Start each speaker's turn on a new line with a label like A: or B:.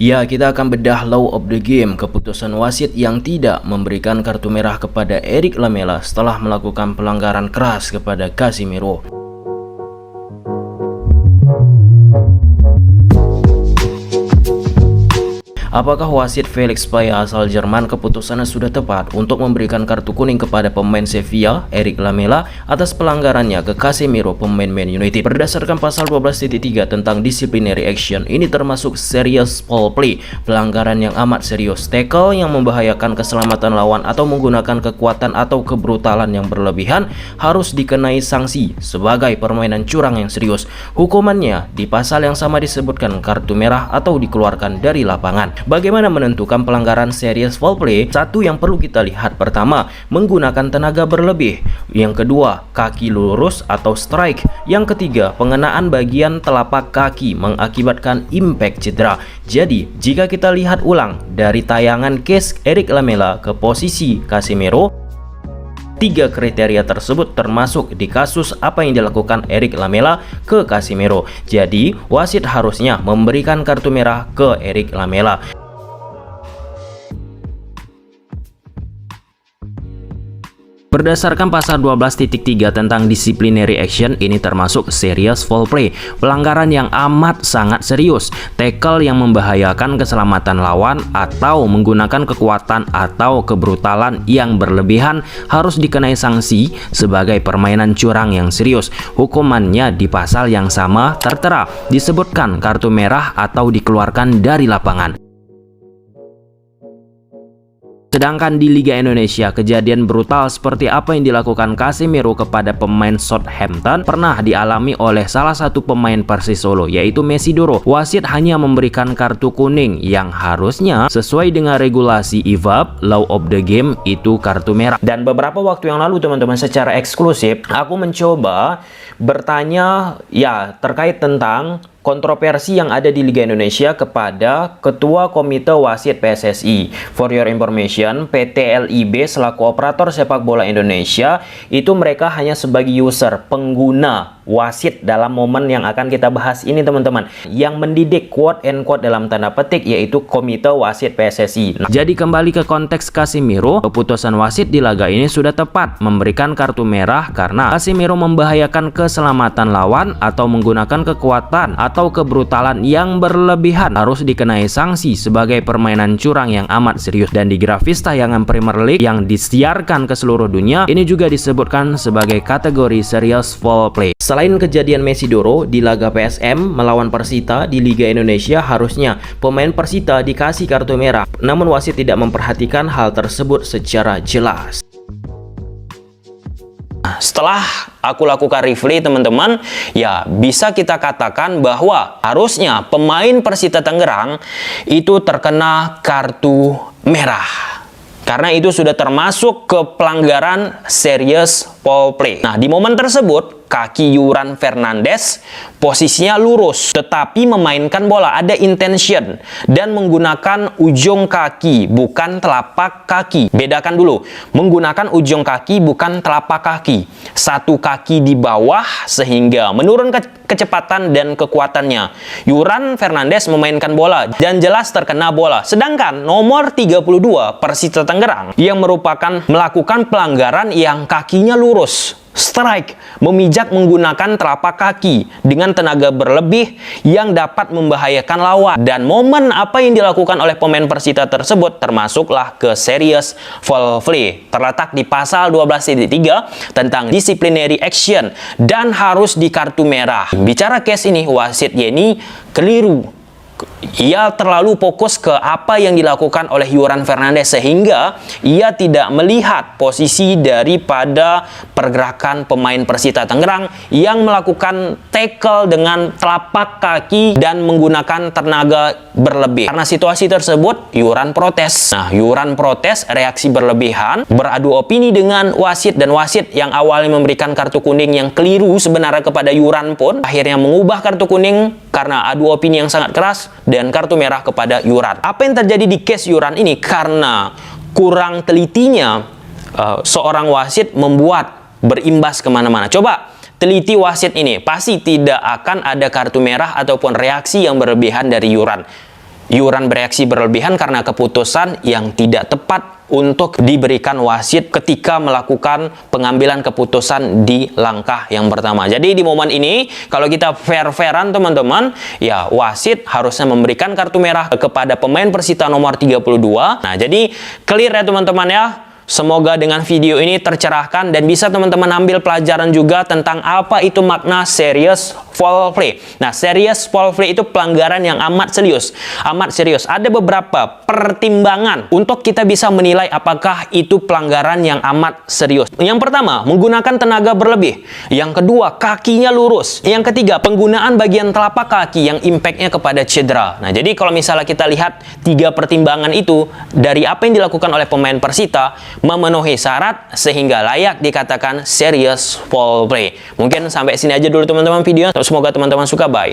A: Ya, kita akan bedah law of the game, keputusan wasit yang tidak memberikan kartu merah kepada Eric Lamela setelah melakukan pelanggaran keras kepada Casemiro. Apakah wasit Felix Paya asal Jerman keputusannya sudah tepat untuk memberikan kartu kuning kepada pemain Sevilla, Eric Lamela, atas pelanggarannya ke Casemiro, pemain Man United? Berdasarkan pasal 12.3 tentang disciplinary action, ini termasuk serious foul play, pelanggaran yang amat serius, tackle yang membahayakan keselamatan lawan atau menggunakan kekuatan atau kebrutalan yang berlebihan harus dikenai sanksi sebagai permainan curang yang serius. Hukumannya di pasal yang sama disebutkan kartu merah atau dikeluarkan dari lapangan. Bagaimana menentukan pelanggaran serious foul play? Satu yang perlu kita lihat, pertama, menggunakan tenaga berlebih. Yang kedua, kaki lurus atau strike. Yang ketiga, pengenaan bagian telapak kaki mengakibatkan impact cedera. Jadi, jika kita lihat ulang dari tayangan case Eric Lamela ke posisi Casemiro, tiga kriteria tersebut termasuk di kasus apa yang dilakukan Eric Lamela ke Casemiro. Jadi, wasit harusnya memberikan kartu merah ke Eric Lamela. Berdasarkan pasal 12.3 tentang disciplinary action, ini termasuk serious foul play, pelanggaran yang amat sangat serius, tackle yang membahayakan keselamatan lawan atau menggunakan kekuatan atau kebrutalan yang berlebihan harus dikenai sanksi sebagai permainan curang yang serius. Hukumannya di pasal yang sama tertera, disebutkan kartu merah atau dikeluarkan dari lapangan. Sedangkan di Liga Indonesia, kejadian brutal seperti apa yang dilakukan Casemiro kepada pemain Southampton pernah dialami oleh salah satu pemain Persis Solo, yaitu Messi Doro. Wasit hanya memberikan kartu kuning yang harusnya sesuai dengan regulasi IVAB, law of the game, itu kartu merah. Dan beberapa waktu yang lalu teman-teman, secara eksklusif aku mencoba bertanya terkait tentang kontroversi yang ada di Liga Indonesia kepada Ketua Komite Wasit PSSI. For your information, PT LIB selaku operator sepak bola Indonesia itu mereka hanya sebagai user, pengguna wasit dalam momen yang akan kita bahas ini teman-teman. Yang mendidik quote and quote dalam tanda petik yaitu Komite Wasit PSSI. Jadi kembali ke konteks Casemiro, keputusan wasit di laga ini sudah tepat memberikan kartu merah karena Casemiro membahayakan keselamatan lawan atau menggunakan kekuatan atau kebrutalan yang berlebihan harus dikenai sanksi sebagai permainan curang yang amat serius. Dan di grafis tayangan Premier League yang disiarkan ke seluruh dunia, ini juga disebutkan sebagai kategori serious foul play. Selain kejadian Messi Doro di laga PSM melawan Persita di Liga Indonesia, harusnya pemain Persita dikasih kartu merah. Namun wasit tidak memperhatikan hal tersebut secara jelas. Setelah aku lakukan replay teman-teman, ya bisa kita katakan bahwa harusnya pemain Persita Tangerang itu terkena kartu merah. Karena itu sudah termasuk ke pelanggaran serious foul play. Nah, di momen tersebut kaki Yuran Fernandes posisinya lurus tetapi memainkan bola, ada intention dan menggunakan ujung kaki bukan telapak kaki. Bedakan dulu, menggunakan ujung kaki bukan telapak kaki. Satu kaki di bawah sehingga menurunkan kecepatan dan kekuatannya. Yuran Fernandes memainkan bola dan jelas terkena bola. Sedangkan nomor 32 Persita Tangerang yang merupakan melakukan pelanggaran yang kakinya lurus, strike, memijak menggunakan telapak kaki dengan tenaga berlebih yang dapat membahayakan lawan. Dan momen apa yang dilakukan oleh pemain Persita tersebut termasuklah ke serious foul play, terletak di pasal 12.3 tentang disciplinary action dan harus di kartu merah. Bicara case ini, wasit Yeni keliru. Ia terlalu fokus ke apa yang dilakukan oleh Yuran Fernandes sehingga ia tidak melihat posisi daripada pergerakan pemain Persita Tangerang yang melakukan tackle dengan telapak kaki dan menggunakan tenaga berlebih. Karena situasi tersebut, Yuran protes. Nah, Yuran protes, reaksi berlebihan, beradu opini dengan wasit, dan wasit yang awalnya memberikan kartu kuning yang keliru sebenarnya kepada Yuran pun akhirnya mengubah kartu kuning karena adu opini yang sangat keras dan kartu merah kepada Yuran. Apa yang terjadi di case Yuran ini? Karena kurang telitinya seorang wasit membuat berimbas kemana-mana. Coba teliti wasit ini, pasti tidak akan ada kartu merah ataupun reaksi yang berlebihan dari Yuran. Yuran bereaksi berlebihan karena keputusan yang tidak tepat untuk diberikan wasit ketika melakukan pengambilan keputusan di langkah yang pertama. Jadi di momen ini kalau kita fair-fairan teman-teman, ya wasit harusnya memberikan kartu merah kepada pemain Persita nomor 32. Nah, jadi clear ya teman-teman ya. Semoga dengan video ini tercerahkan dan bisa teman-teman ambil pelajaran juga tentang apa itu makna serious foul play. Nah, serious foul play itu pelanggaran yang amat serius. Amat serius. Ada beberapa pertimbangan untuk kita bisa menilai apakah itu pelanggaran yang amat serius. Yang pertama, menggunakan tenaga berlebih. Yang kedua, kakinya lurus. Yang ketiga, penggunaan bagian telapak kaki yang impactnya kepada cedera. Nah, jadi kalau misalnya kita lihat 3 pertimbangan itu dari apa yang dilakukan oleh pemain Persita, memenuhi syarat sehingga layak dikatakan serious foul play. Mungkin sampai sini aja dulu teman-teman video. Semoga teman-teman suka. Bye.